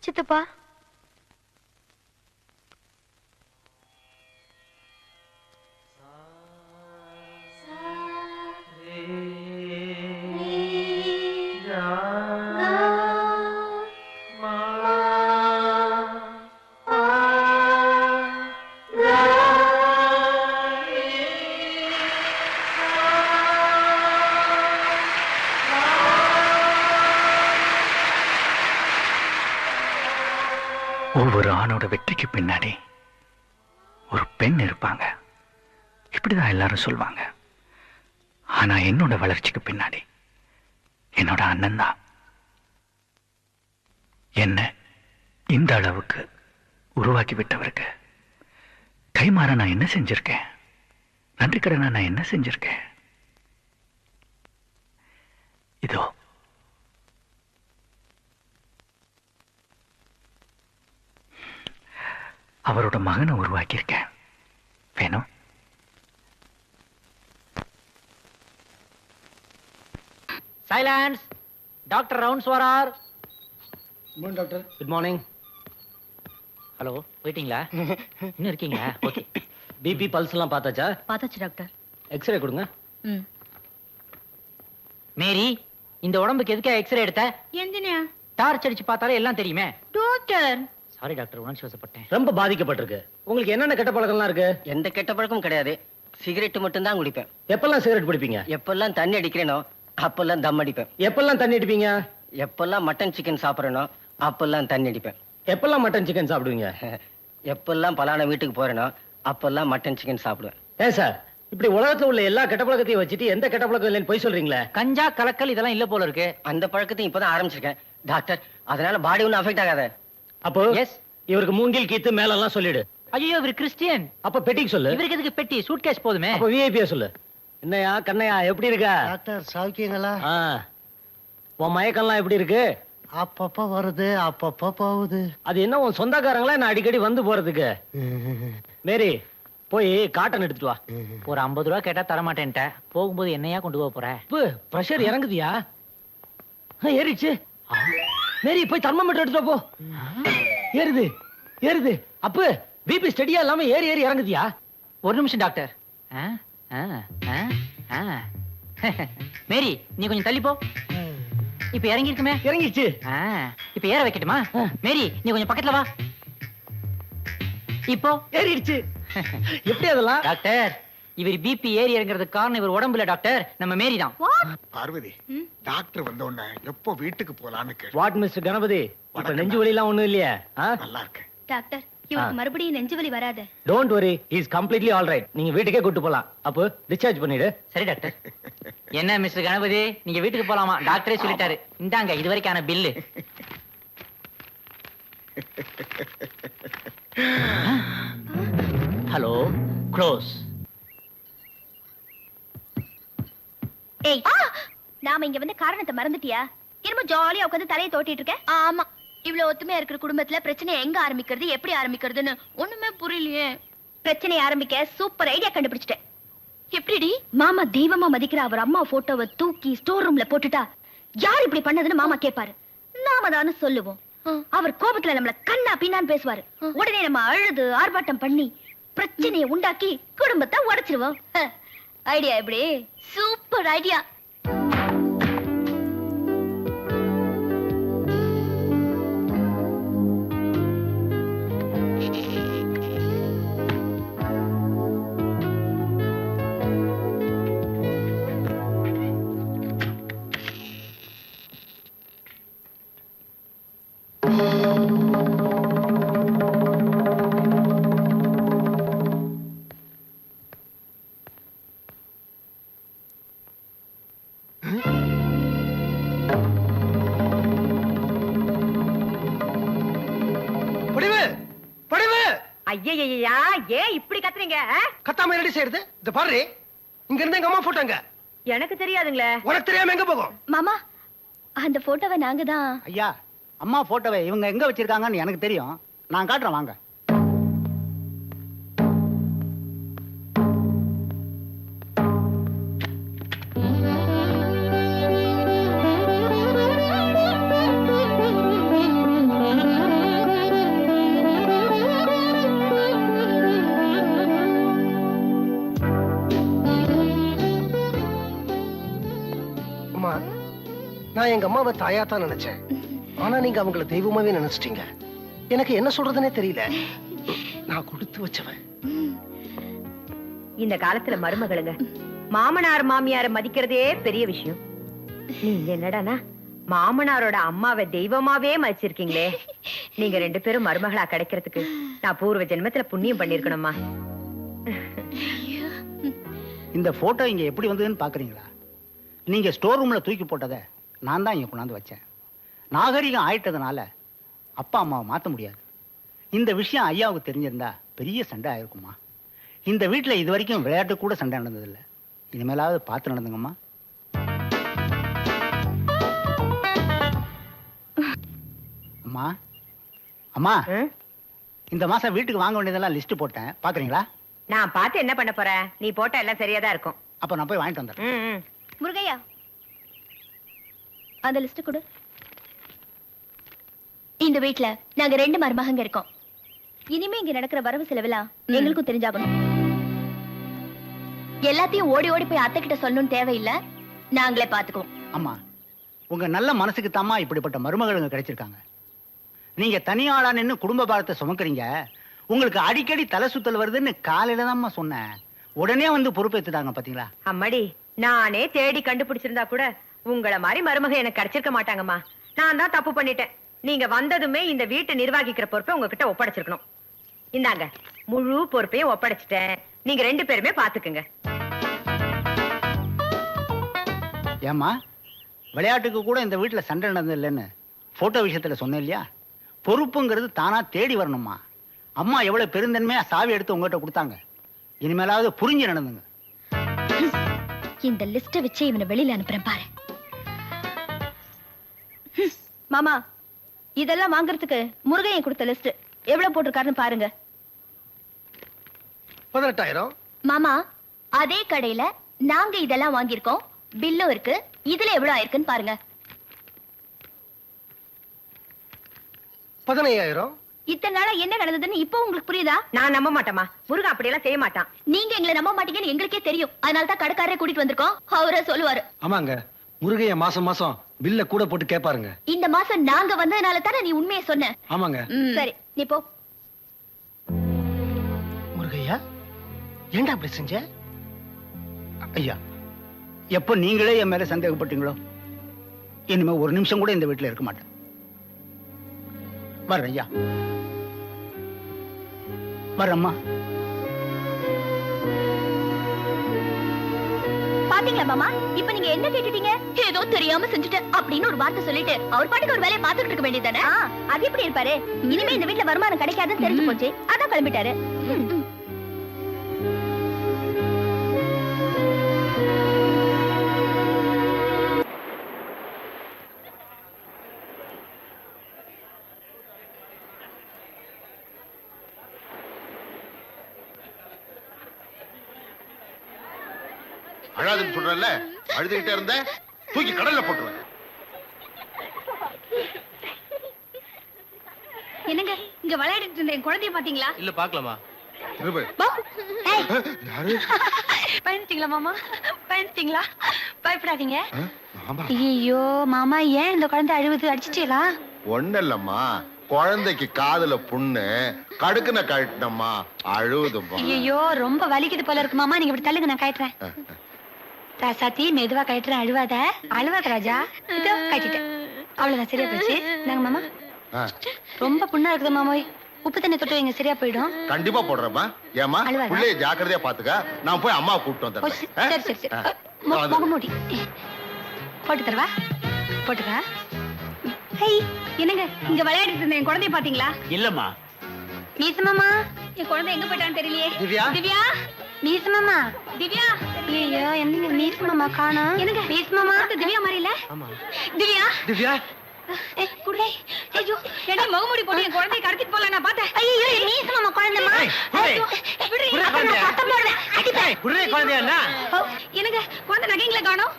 சித்தப்பா, ஒவ்வொரு ஆணோட வெற்றிக்கு பின்னாடி ஒரு பெண் இருப்பாங்க, இப்படிதான் எல்லாரும் சொல்லுவாங்க. ஆனா என்னோட வளர்ச்சிக்கு பின்னாடி என்னோட அண்ணன் தான். என்ன இந்த அளவுக்கு உருவாக்கி விட்டவருக்கு கைமாற நான் என்ன செஞ்சிருக்கேன்? நன்றி கடனா நான் என்ன செஞ்சிருக்கேன்? இதோ அவரோட மகனை உருவாக்கியிருக்கேன். வேணும்? சைலன்ஸ். டாக்டர் ரவுண்ட்ஸ் வரார். டாக்டர். Good morning. ஹலோ, போயிட்டீங்களா? இன்னும் இருக்கீங்களா? ஓகே. பிபி பல்ஸ் எல்லாம் பார்த்தாச்சா? பார்த்தாச்சு டாக்டர். எக்ஸ்ரே கொடுங்க. மேரி, இந்த உடம்புக்கு எதுக்கா எக்ஸ்ரே எடுத்த? எந்தினியா? டார்ச் அடிச்சு பார்த்தாலே எல்லாம் தெரியுமே. டாக்டர். சாரி டாக்டர், உணர்ச்சி வசப்பட்டேன். ரொம்ப பாதிக்கப்பட்டிருக்கு. உங்களுக்கு என்னென்ன கெட்ட பழக்கம்லாம் இருக்கு? எந்த கெட்ட பழக்கமும் கிடையாது. சிகரெட் மட்டும் தான் குடிப்பேன். எப்பெல்லாம் சிகரெட் பிடிப்பீங்க? எப்பெல்லாம் தண்ணி அடிக்கிறேனோ அப்பெல்லாம் தம் அடிப்பேன். எப்பெல்லாம் தண்ணி அடிப்பீங்க? எப்பெல்லாம் மட்டன் சிக்கன் சாப்பிடறேனோ அப்பெல்லாம் தண்ணி அடிப்பேன். எப்பெல்லாம் மட்டன் சிக்கன் சாப்பிடுவீங்க? எப்பெல்லாம் பலான வீட்டுக்கு போறேனோ அப்பெல்லாம் மட்டன் சிக்கன் சாப்பிடுவேன். ஏன் சார், இப்படி உலகத்துல உள்ள எல்லா கெட்ட பழக்கத்தையும் வச்சுட்டு எந்த கெட்ட பழக்கம் இல்லைன்னு போய் சொல்றீங்களே? கஞ்சா கலக்கல் இதெல்லாம் இல்ல போல இருக்கு. அந்த பழக்கத்தையும் இப்பதான் ஆரம்பிச்சிருக்கேன் டாக்டர். அதனால பாடி ஒன்னும் அஃபெக்ட் ஆகாத. அப்போ எஸ், இவருக்கு மூங்கில் கீத்து மேலெல்லாம் சொல்லிடு. ஐயோ, இவர் கிறிஸ்டியன். அப்ப பெட்டிக்கு சொல்லு. இவருக்கு எதுக்கு பெட்டி? சூட்கேஸ் போதுமே. அப்ப விஐபியா சொல்லு. என்னையா கண்ணையா, எப்படி இருக்கா? டாக்டர் சௌக்கியங்களா? உன் மயக்கம்லாம் எப்படி இருக்கு? அப்பப்ப வருது, அப்பப்ப போகுது. அது என்ன உன் சொந்தக்காரங்களா நான் அடிக்கடி வந்து போறதுக்கு? மேரி, போய் காட்டன் எடுத்துட்டு வா. ஒரு 50 ரூபா கேட்டா தர மாட்டேன்ட்ட. போகும்போது என்னையா கொண்டு போக போற? பிரஷர் இறங்குதியா? ஏறிச்சு. மேரி, போய் தெர்மோமீட்டர் எடுத்துட்டு போ. ஏறுது ஏறுது. அப்பு, பிபி ஸ்டடியா இல்லாம ஏறி ஏறி இறங்குதியா? ஒரு நிமிஷம் டாக்டர். மேரி, நீ கொஞ்சம் தள்ளி போ. இப்ப இறங்கி இருக்குமே. இறங்கிடுச்சு. இப்ப ஏற வைக்கட்டுமா? மேரி, நீ கொஞ்சம் பக்கத்துல வா. இப்போ ஏறிடுச்சு. எப்படி அதெல்லாம்? டாக்டர், இவர் பிபி ஏறி இறங்குறதுக்கு காரணம் இவர் உடம்புல டாக்டர், நம்ம மேரி தான். பார்வதி, டாக்டர் வந்த உடனே எப்போ வீட்டுக்கு போலான்னு கேட்டு. வாட் மிஸ்டர் கணபதி, இப்ப நெஞ்சு வலி எல்லாம் ஒண்ணும் இல்லையா? நல்லா இருக்கு டாக்டர். இவருக்கு மறுபடியும் நெஞ்சு வலி வராது. Don't worry, he is completely all right. நீங்க வீட்டுக்கே கூட்டி போலாம். அப்போ டிஸ்சார்ஜ் பண்ணிடு. சரி டாக்டர். என்ன மிஸ்டர் கணபதி, நீங்க வீட்டுக்கு போலாமா? டாக்டரே சொல்லிட்டாரு. இந்தாங்க இது வரைக்கான பில்லு. Hello, close. ஏய், நாம இங்க வந்து காரணத்தை மறந்துட்டியா? என்னமோ ஜாலியா உட்காந்து தலையை தோட்டிட்டு இருக்க. ஆமா, இவ்வளவு ஒத்துமையா இருக்கிற குடும்பத்துல பிரச்சனை எங்க ஆரம்பிக்கிறது, எப்படி ஆரம்பிக்கிறதுன்னு ஒண்ணுமே புரியலையே. பிரச்சனை ஆரம்பிக்க சூப்பர் ஐடியா கண்டுபிடிச்சிட்டேன். எப்படிடி? மாமா தெய்வமா மதிக்கிற அவர் அம்மா போட்டோவை தூக்கி ஸ்டோர் ரூம்ல போட்டுட்டா யார் இப்படி பண்ணதுன்னு மாமா கேட்பாரு. மாமதான்னு சொல்லுவோம். அவர் கோபத்துல நம்மள கண்ணா பின்னான்னு பேசுவாரு. உடனே நம்ம அழுது ஆர்ப்பாட்டம் பண்ணி பிரச்சனையை உண்டாக்கி குடும்பத்தை உடைச்சிருவோம். ஐடியா எப்படி? Super idea. ஐயா ஏன் இப்படி கத்துறீங்க? கத்தாம என்னடி செய்யறது? இந்த பாரு, இங்க இருந்து எங்க அம்மா போட்டோங்க. எனக்கு தெரியாதுங்களே. உனக்கு தெரியாம எங்க போகும்? மாமா, அந்த போட்டோவை நாங்க தான். ஐயா, அம்மா போட்டோவை இவங்க எங்க வச்சிருக்காங்கன்னு எனக்கு தெரியும். நான் காட்டுறேன் வாங்க. நான் எங்க அம்மாவை தாயா தான் நினைச்சேன். ஆனா நீங்க அவங்கள தெய்வமாவே நினைச்சிட்டீங்க. எனக்கு என்ன சொல்றதுனே தெரியல. நான் கொடுத்து வச்சவன். இந்த காலத்துல மருமகளுங்க மாமனார் மாமியார மதிக்கிறதே பெரிய விஷயம். நீங்க என்னடானா மாமனாரோட அம்மாவை தெய்வமாவே மதிச்சிருக்கீங்களே. நீங்க 2 பேரும் மருமகளா கிடைக்கிறதுக்கு நான் பூர்வ ஜென்மத்துல புண்ணியம் பண்ணிருக்கணுமா? இந்த போட்டோ இங்க எப்படி வந்ததுன்னு பாக்குறீங்களா? நீங்க ஸ்டோர் ரூம்ல தூக்கி போட்டதை நான் தான் இங்க கொண்டாந்து வச்சேன். நாகரிகம் ஆயிட்டதுனால அப்பா அம்மாவை மாத்த முடியாது. இந்த விஷயம் ஐயாவுக்கு தெரிஞ்சிருந்தா பெரிய சண்டை ஆயிருக்குமா. இந்த வீட்டுல இது வரைக்கும் விளையாட்டு கூட சண்டை நடந்ததில்லை. இனிமேலாவது பார்த்து நடந்துங்கம்மா. அம்மா அம்மா, இந்த மாசம் வீட்டுக்கு வாங்க வேண்டியதெல்லாம் லிஸ்ட் போட்டேன், பாக்குறீங்களா? நான் பார்த்து என்ன பண்ண போறேன்? நீ போட்டா எல்லாம் சரியாதான் இருக்கும். அப்ப நான் போய் வாங்கிட்டு வந்துடுறேன். முருகையா, அந்த லிஸ்ட் கொடு. இந்த வீட்ல நாங்க 2 மருமகங்க இருக்கோம். இனிமே இங்க நடக்கிற வரவு செலவுலாம் எங்களுக்கும் தெரிஞ்சாகணும். எல்லாத்தையும் ஓடி ஓடி போய் அத்தை கிட்ட சொல்லணும்னு தேவையில்லை, நாங்களே பாத்துக்குவோம். அம்மா, உங்க நல்ல மனசுக்கு தாமா இப்படிப்பட்ட மருமகளுங்க கிடைச்சிருக்காங்க. நீங்க தனியாளா நின்னு குடும்ப பாரத்தை சுமக்குறீங்க. உங்களுக்கு அடிக்கடி தலை சுத்தல் வருதுன்னு காலையில தான்மா சொன்னேன். உடனே வந்து பொறுப்பேத்துட்டாங்க பாத்தீங்களா? அம்மாடி, நானே தேடி கண்டுபிடிச்சிருந்தா கூட உங்கள மாதிரி மருமக எனக்கு கிடைச்சிருக்க மாட்டாங்கம்மா. நான் தான் தப்பு பண்ணிட்டேன். நீங்க வந்ததுமே இந்த வீட்டை நிர்வகிக்கிற பொறுப்பை உங்ககிட்ட ஒப்படைச்சிருக்கணும். இந்தாங்க, முழு பொறுப்பையும் ஒப்படைச்சிட்டேன். நீங்க 2 பேருமே பாத்துக்குங்க. ஏம்மா, விளையாட்டுக்கு கூட இந்த வீட்டுல சண்டை நடந்தது இல்லைன்னு போட்டோ விஷயத்துல சொன்னேன் இல்லையா? பொறுப்புங்கிறது தானா தேடி வரணுமா. அம்மா எவ்வளவு பெருந்தன்மையா சாவி எடுத்து உங்ககிட்ட கொடுத்தாங்க. இனிமேலாவது புரிஞ்சு நடந்துங்க. இந்த லிஸ்ட வச்சு இவனை வெளியில அனுப்புறேன் பாரு. மாமா, இதெல்லாம் வாங்குறதுக்கு முருகையன் கொடுத்த லிஸ்ட் எவ்வளவு போட்டிருக்காருன்னு பாருங்க. 18,000. மாமா, அதே கடையில நாங்க இதெல்லாம் வாங்கியிருக்கோம். பில்லும் இருக்கு. இதுல எவ்வளவு ஆயிருக்குன்னு பாருங்க. 15,000. இத்தனை நாளா என்ன நடந்ததுன்னு இப்போ உங்களுக்கு புரியுதா? நான் நம்ப மாட்டேமா. முருகன் அப்படியெல்லாம் செய்ய மாட்டான். நீங்க எங்களை நம்ப மாட்டீங்கன்னு எங்களுக்கே தெரியும். அதனால தான் கடைக்காரரை கூட்டிட்டு வந்திருக்கோம். அவரே சொல்லுவாரு. ஆமாங்க, முருகைய மாசம் மாசம் பில்ல கூட போட்டு கேட்பாருங்க. இந்த மாசம் நாங்க வந்ததுனால தானே நீ உண்மையை சொன்ன. ஆமாங்க. சரி, நீ போ. முருகையா, ஏன்டா அப்படி செஞ்ச? ஐயா, எப்ப நீங்களே என் மேல சந்தேகப்பட்டீங்களோ, இனிமே ஒரு நிமிஷம் கூட இந்த வீட்டுல இருக்க மாட்டேன். வர்றேன் ஐயா, வர்றம்மா. பாத்தீங்களா மாமா, இப்ப நீங்க என்ன கேட்டுட்டீங்க? ஏதோ தெரியாம செஞ்சுட்டேன் அப்படின்னு ஒரு வார்த்தை சொல்லிட்டு அவர் பாட்டுக்கு ஒரு வேலையை பாத்துக்கிட்டு இருக்க வேண்டியதானே? அது எப்படி இருப்பாரு? இனிமே இந்த வீட்டுல வருமானம் கிடைக்காதுன்னு தெரிஞ்சு போச்சு, அதான் கிளம்பிட்டாரு. அழாதுன்னு சொல்றல, அழுதுகிட்டே இருந்த தூக்கி கடல்ல போட்டுருவேன். என்னங்க இங்க விளையாடிட்டு இருந்த என் குழந்தைய பாத்தீங்களா? இல்ல பாக்கலாமா? பயந்துட்டீங்களா மாமா? பயந்துட்டீங்களா? பயப்படாதீங்க. ஐயோ மாமா, ஏன் இந்த குழந்தை அழுவுது? அடிச்சிட்டீங்களா? ஒண்ணு குழந்தைக்கு காதுல புண்ணு கடுக்குன கழட்டினம்மா, அழுவுதுமா. ஐயோ ரொம்ப வலிக்குது போல இருக்கு மாமா, நீங்க இப்படி தள்ளுங்க, நான் கட்டுறேன். ராசாத்தி மெதுவா கட்டுறேன், அழுவாத. அழுவாத ராஜா. இதோ கட்டிட்டேன், அவ்வளவுதான், சரியா போச்சு. நாங்க மாமா ரொம்ப புண்ணா இருக்குது மாமோய், உப்பு தண்ணி தொட்டு வைங்க, சரியா போயிடும். கண்டிப்பா போடுறேம்மா. ஏமா புள்ளைய ஜாக்கிரதையா பாத்துக்க, நான் போய் அம்மா கூப்பிட்டு வந்துடுறேன். சரி சரி சரி. முகமூடி போட்டு தரவா? போட்டுக்க. ஹை, என்னங்க இங்க விளையாடிட்டு இருந்த என் குழந்தைய பாத்தீங்களா? இல்லம்மா. மீசமாமா, என் குழந்தை எங்க போயிட்டான்னு தெரியலையே. திவ்யா? திவ்யா, மீசமாமா, திவ்யா. ஐயோ, என்னங்க மீசமாமா காணோம்? என்னங்க மீசமாமா? திவ்யா மாதிரி இல்ல? திவ்யா, திவ்யா குடே. ஐயோ, என்ன முகமூடி போட்டு என் குழந்தைய கடத்திட்டு போல நான் பார்த்தேன். ஐயோ, மீசமாமா குழந்தைமா. ஐயோ, விடு. சத்தம் போடுற. அடிப்பேன். குடுறே குழந்தையா? என்னங்க குழந்தை நகைங்களை காணோம்?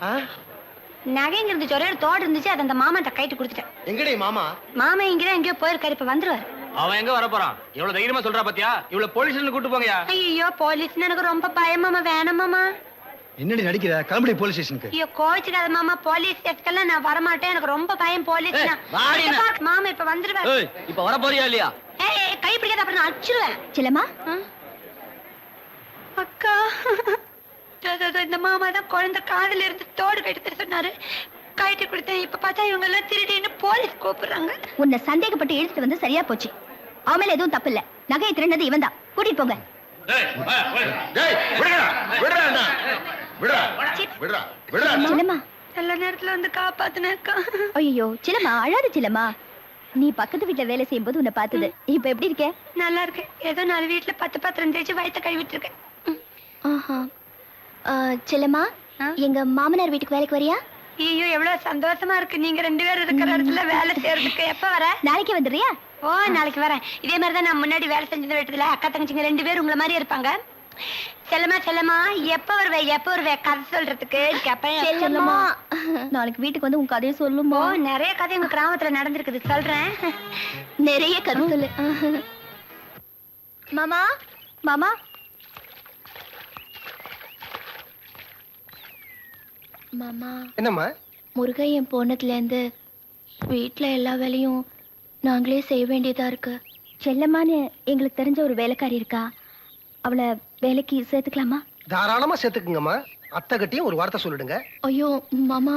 நகைங்கிறது ஒரே தோடு இருந்துச்சு, அதை அந்த மாமாட்ட கைட்டு கொடுத்துட்டேன். எங்கடி மாமா? மாமா இங்கதான் எங்கேயோ போயிருக்காரு, இப்ப வந்துருவாரு. அவன் எங்க வர போறான்? இவ்வளவு தைரியமா சொல்றா பாத்தியா? இவ்வளவு போலீஸ் கூட்டு போங்கயா. ஐயோ, போலீஸ்னு எனக்கு ரொம்ப பயமாமா, வேணாம் மாமா. என்னடி நடிக்கிற? கிளம்புடி போலீஸ் ஸ்டேஷனுக்கு. ஐயோ, கோச்சுக்காத மாமா, போலீஸ் ஸ்டேஷன்ல நான் வர மாட்டேன், எனக்கு ரொம்ப பயம் போலீஸ். மாமா இப்ப வந்துருவாரு. இப்ப வர போறியா இல்லையா? ஏய், கை பிடிக்காத, அப்புறம் நான் அடிச்சிருவேன். செல்லம்மா. அக்கா, இந்த மாமா தான் குழந்தை காதுல இருந்து தோடு கட்டி சொன்னாரு, கைட்டு கொடுத்தேன். இப்ப பார்த்தா இவங்க எல்லாம் திருடின்னு போலீஸ் கூப்பிடுறாங்க. உன்னை சந்தேகப்பட்டு எடுத்துட்டு வந்து சரியா போச்சு. அவன் மேல எதுவும் தப்பு இல்ல, நகையை திருடினது இவன் தான். கூட்டிட்டு போங்க. சிலமா, நல்ல நேரத்துல வந்து காப்பாத்துனக்கா. ஐயோ சிலமா, அழாத சிலமா. நீ பக்கத்து வீட்டுல வேலை செய்யும் போது உன்னை பார்த்தது. இப்ப எப்படி இருக்க? நல்லா இருக்கு. ஏதோ 4 வீட்டுல 10 பாத்திரம் தேய்ச்சி வயிற்ற கழுவிட்டு இருக்கேன். செல்லம்மா, எங்க மாமனார் வீட்டுக்கு வேலைக்கு வரியா? ஐயோ, எவ்வளவு சந்தோஷமா இருக்கு, நீங்க 2 பேரும் இருக்கிற இடத்துல வேலை செய்யறதுக்கு. எப்ப வர? நாளைக்கு வந்துடுறியா? ஓ, நாளைக்கு வரேன். இதே மாதிரிதான் நான் முன்னாடி வேலை செஞ்சது வீட்டுல. அக்கா தங்கச்சிங்க 2 பேரும் உங்களை மாதிரி இருப்பாங்க. செல்லம்மா செல்லம்மா, எப்ப வருவே எப்ப வருவே கதை சொல்றதுக்கு? செல்லம்மா, நாளைக்கு வீட்டுக்கு வந்து உங்க கதையை சொல்லுமா. நிறைய கதை உங்க கிராமத்துல நடந்திருக்குது, சொல்றேன். நிறைய கதை சொல்லு. மாமா மாமா, மாமா. என்னம்மா? முருகையன் போனதுல இருந்து வீட்டுல எல்லா வேலையும் நாங்களே செய்ய வேண்டியதா இருக்கு. செல்லம்மான்னு எங்களுக்கு தெரிஞ்ச ஒரு வேலைக்காரி இருக்கா, அவளை வேலைக்கு சேர்த்துக்கலாமா? தாராளமா சேர்த்துக்குங்கம்மா. அத்தை கிட்டயும் ஒரு வார்த்தை சொல்லிடுங்க. ஐயோ மாமா,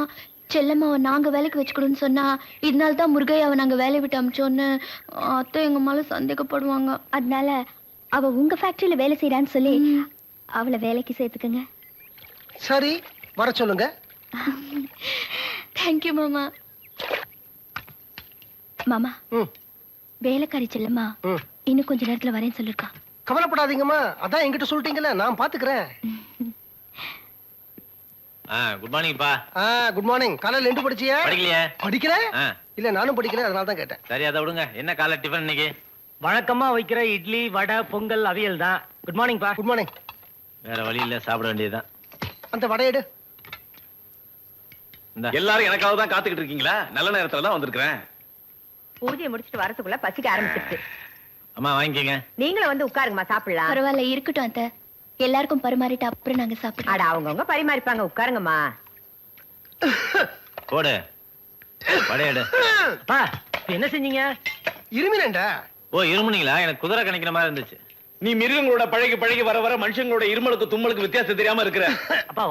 செல்லம்மாவை நாங்க வேலைக்கு வச்சுக்கணும்னு சொன்னா, இதனால தான் முருகையாவை நாங்க வேலையை விட்டு அமிச்சோன்னு அத்தை எங்க மேல சந்தேகப்படுவாங்க. அதனால அவ உங்க ஃபேக்டரியில வேலை செய்யறான்னு சொல்லி அவளை வேலைக்கு சேர்த்துக்குங்க. சரி, வர சொல்லுங்க. தேங்க்யூ மாமா. மாமா, வேலைக்காரி செல்லம்மா இன்னும் கொஞ்ச நேரத்துல வரேன்னு சொல்லிருக்கா. கவலைப்படாதீங்கம்மா, அதான் என்கிட்ட சொல்லிட்டீங்கல்ல, நான் பாத்துக்கிறேன். குட் மார்னிங் பா. Good morning. காலையில 2 படிச்சியா? படிக்கலையே. படிக்கல? இல்ல, நானும் படிக்கல, அதனால தான் கேட்டேன். சரி, அதை விடுங்க. என்ன காலை டிஃபன் இன்னைக்கு? வழக்கமா வைக்கிற இட்லி, வடை, பொங்கல், அவியல் தான். குட் மார்னிங் பா. Good morning. வேற வழி இல்ல, சாப்பிட வேண்டியதுதான். அந்த வடை எடு. எல்லாரும் எனக்காக தான் காத்துக்கிட்டு இருக்கீங்களா? நல்ல நேரத்துல தான் வந்திருக்கிறேன். பூஜையை முடிச்சிட்டு வரதுக்குள்ள பசிக்க ஆரம்பிச்சிருச்சு. அம்மா வாங்கிக்கங்க. நீங்களும் வந்து உட்காருங்கம்மா, சாப்பிடலாம். பரவாயில்ல, இருக்கட்டும் அத்தை. எல்லாருக்கும் பரிமாறிட்டு அப்புறம் நாங்க சாப்பிடுறோம். அட, அவங்கவுங்க பரிமாறிப்பாங்க, உட்காருங்கம்மா. போடு, வடையடு. அப்பா, என்ன செஞ்சீங்க? இருமினேன்டா. ஓ, இருமுனீங்களா? எனக்கு குதிரை கணிக்கிற மாதிரி இருந்துச்சு. நீ மிருகங்களோட பழகி பழகி வர வர மனுஷங்களோட இருமலுக்கு தும்மலுக்கு வித்தியாசம் தெரியாம இருக்கிற. அப்பா,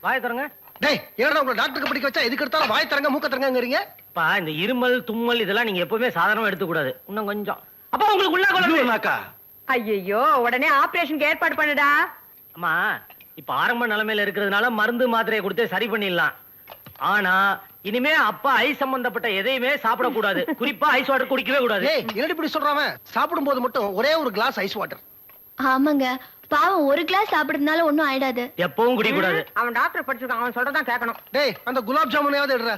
வாய தரங்க. டேய், ஏன்னா உங்களை டாக்டருக்கு படிக்க வச்சா எதுக்கு எடுத்தாலும் வாய் தரங்க மூக்க தரங்கங்கறீங்க. அப்பா, இந்த இருமல் தும்மல் இதெல்லாம் நீங்க எப்பவுமே சாதாரணமா எடுத்துக்க கூடாது. இன்னும் கொஞ்சம். அப்பா, உங்களுக்கு உள்ள குழந்தைனாக்கா? ஐயோ, உடனே ஆபரேஷனுக்கு ஏற்பாடு பண்ணுடா. அம்மா, இப்ப ஆரம்ப நிலைமையில இருக்கிறதுனால மருந்து மாத்திரையை கொடுத்து சரி பண்ணிடலாம். ஆனா இனிமே அப்பா ஐஸ் சம்பந்தப்பட்ட எதையுமே சாப்பிடக்கூடாது. குறிப்பா ஐஸ் வாட்டர் குடிக்கவே கூடாது. ஏய், என்னடி இப்படி சொல்றாம? சாப்பிடும் போது மட்டும் ஒரே ஒரு கிளாஸ் ஐஸ் வாட்டர். ஆமாங்க, பாவம், ஒரு கிளாஸ் சாப்பிடுறதுனால ஒண்ணும் ஆயிடாது. எப்பவும் குடிக்க கூடாது. அவன் டாக்டர் படிச்சிருக்கான், அவன் சொல்றதான் கேட்கணும். டேய், அந்த குலாப் ஜாமுனையாவது எடுறா.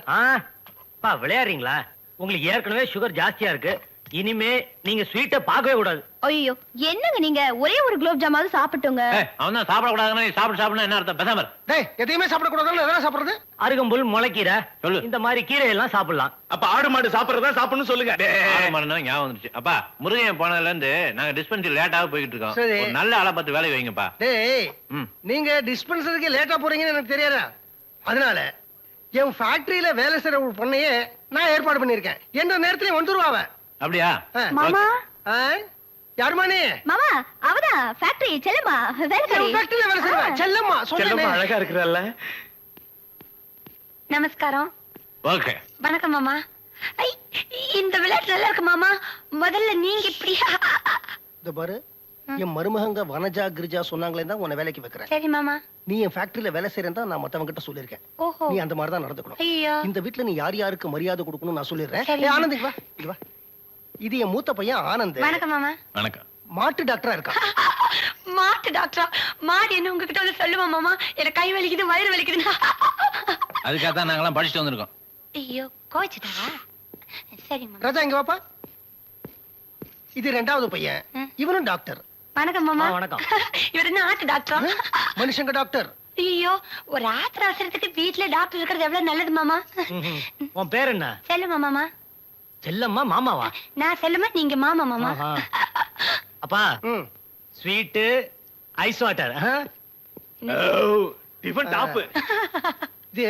அப்பா, விளையாடுறீங்களா? உங்களுக்கு ஏற்கனவே சுகர் ஜாஸ்தியா இருக்கு. இனிமே நீங்க ஸ்வீட்டை பார்க்கவே கூடாது. ஐயோ என்னங்க நீங்க ஒரே ஒரு குலோப் ஜாமாவது சாப்பிட்டுங்க. அவன் தான் சாப்பிட கூடாதுன்னா நீ சாப்பிட என்ன அர்த்தம்? பேசாம இரு. டேய் எதையுமே சாப்பிட கூடாதுன்னு எதனா சாப்பிடுறது? அருகம்புல், முளைக்கீரை, சொல்லு. இந்த மாதிரி கீரை எல்லாம் சாப்பிடலாம். அப்ப ஆடு மாடு சாப்பிடுறதா சாப்பிடணும்னு சொல்லுங்க. ஆடு மாடுனா ஞாபகம் வந்துச்சு. அப்பா முருகன் போனதுல இருந்து நாங்க டிஸ்பென்சரி லேட்டாக போயிட்டு இருக்கோம். சரி. ஒரு நல்ல ஆளை பார்த்து வேலை வைங்கப்பா. டேய் நீங்க டிஸ்பென்சரிக்கு லேட்டா போறீங்கன்னு எனக்கு தெரியாதா? அதனால என் ஃபேக்டரியில வேலை செய்யற ஒரு பொண்ணையே நான் ஏற்பாடு பண்ணிருக்கேன். எந்த நேரத்திலயும் வந்துருவாவ. அப்படியா? மாமா யாருமா நீ? மாமா அவதான் ஃபேக்டரி செல்லம்மா வேலைக்காரி. ஃபேக்டரியில வேலை செய்றா செல்லம்மா. செல்லம்மா அழகா இருக்கறல்ல. நமஸ்காரம். ஓகே. வணக்கம் மாமா. ஐ இந்த விளையாட்டு நல்லா இருக்கு மாமா. முதல்ல நீங்க இப்படி இந்த பாரு என் மருமகங்க வனஜா கிரிஜா சொன்னாங்களே தான் உன்னை வேலைக்கு வைக்கிறேன். சரி மாமா. நீ என் ஃபேக்டரியில வேலை செய்யறேன் தான் நான் மத்தவங்க கிட்ட சொல்லிருக்கேன். ஓஹோ. நீ அந்த மாதிரி தான் நடந்துக்கணும். ஐயோ. இந்த வீட்ல நீ யார் யாருக்கு மரியாதை கொடுக்கணும் நான் சொல்லிடுறேன். சரி. ஆனந்த் இங்க வா இங்க வா. இது என் மூத்த பையன் ஆனந்த். வணக்கம் மாமா. வணக்கம். மாட்டு டாக்டரா இருக்கான். மாட்டு டாக்டரா? மாடு என்ன உங்ககிட்ட வந்து சொல்லுமா மாமா? எனக்கு கை வலிக்குது வயிறு வலிக்குதுன்னா. அதுக்காக தான் நாங்கெல்லாம் படிச்சுட்டு வந்திருக்கோம். ஐயோ கோச்சிட்டாரா? சரி மாமா. ராஜா இங்க வாப்பா. இது ரெண்டாவது பையன். இவனும் டாக்டர். வணக்கம் மாமா. வணக்கம். இவர் என்ன ஆட்டு டாக்டரா? மனுஷங்க டாக்டர். ஐயோ ஒரு ஆத்திர அவசரத்துக்கு வீட்ல டாக்டர் இருக்கிறது எவ்வளவு நல்லது மாமா. உன் பேர் என்ன? செல்லுமா மாமா. செல்லம்மா மாமாவா? நான் செல்லுமா நீங்க மாமா மாமா. அப்பா sweet ice water. Tiffin top. இது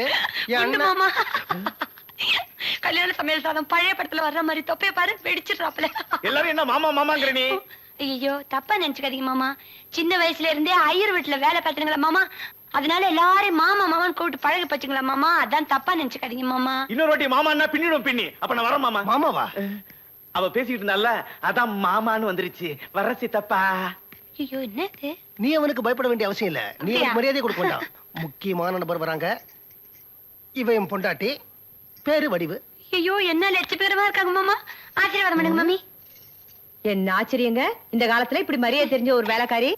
உண்டு மாமா. கல்யாண சமையல் சாதம் பழைய படத்துல வர்ற மாதிரி தொப்பைய பாரு வெடிச்சிடுறாப்ல. எல்லாரும் என்ன மாமா மாமாங்கற நீ? ஐயோ தப்பா நினைச்சுக்காதீங்க மாமா. சின்ன வயசுல இருந்தே ஐயர் வீட்டுல வேலை பார்த்துங்களா மாமா. அதனால எல்லாரையும் மாமா மாமான்னு கூப்பிட்டு பழகி போச்சுங்களா மாமா. அதான் தப்பா நினைச்சுக்காதீங்க மாமா. இன்னொரு வாட்டி மாமான்னா பின்னிடும் பின்னி. அப்ப நான் வரேன் மாமா. மாமாவா? அவ பேசிட்டு இருந்தால அதான் மாமான்னு வந்துருச்சு. வர சித்தப்பா. ஐயோ என்னது? நீ அவனுக்கு பயப்பட வேண்டிய அவசியம் இல்ல. நீ அவனுக்கு மரியாதை கொடுக்க வேண்டாம். முக்கியமான நபர் வராங்க. இவன் என் பொண்டாட்டி. பேரு வடிவு. ஐயோ என்ன லட்சபேரமா இருக்காங்க மாமா. ஆசீர்வாதம் பண்ணுங்க மாமி. என்ன ஆச்சரியங்க இந்த காலத்துல இப்படி மரியாதை தெரிஞ்ச ஒரு வேலைக்காரி.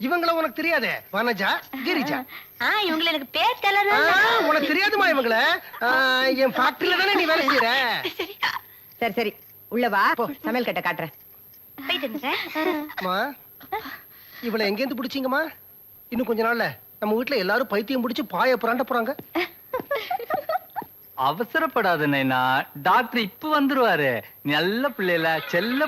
இவங்கள உனக்கு தெரியாதே? வனஜா கிரிஜா. இவங்கள எனக்கு பேர் தெரியல. உனக்கு தெரியாதுமா இவங்கள? என் ஃபேக்டரியில தானே நீ வேலை செய்யற. சரி சரி உள்ள வா சமையல் கட்ட காட்டுறேன். அம்மா இவளை எங்க இருந்து பிடிச்சீங்கம்மா? இன்னும் கொஞ்ச நாள்ல நம்ம வீட்டுல எல்லாரும் பைத்தியம் பிடிச்சு பாய புரண்ட போறாங்க. அவசரப்படாத நைனா, டாக்டர் இப்ப வந்துருவாரு. நல்ல பிள்ளைல செல்ல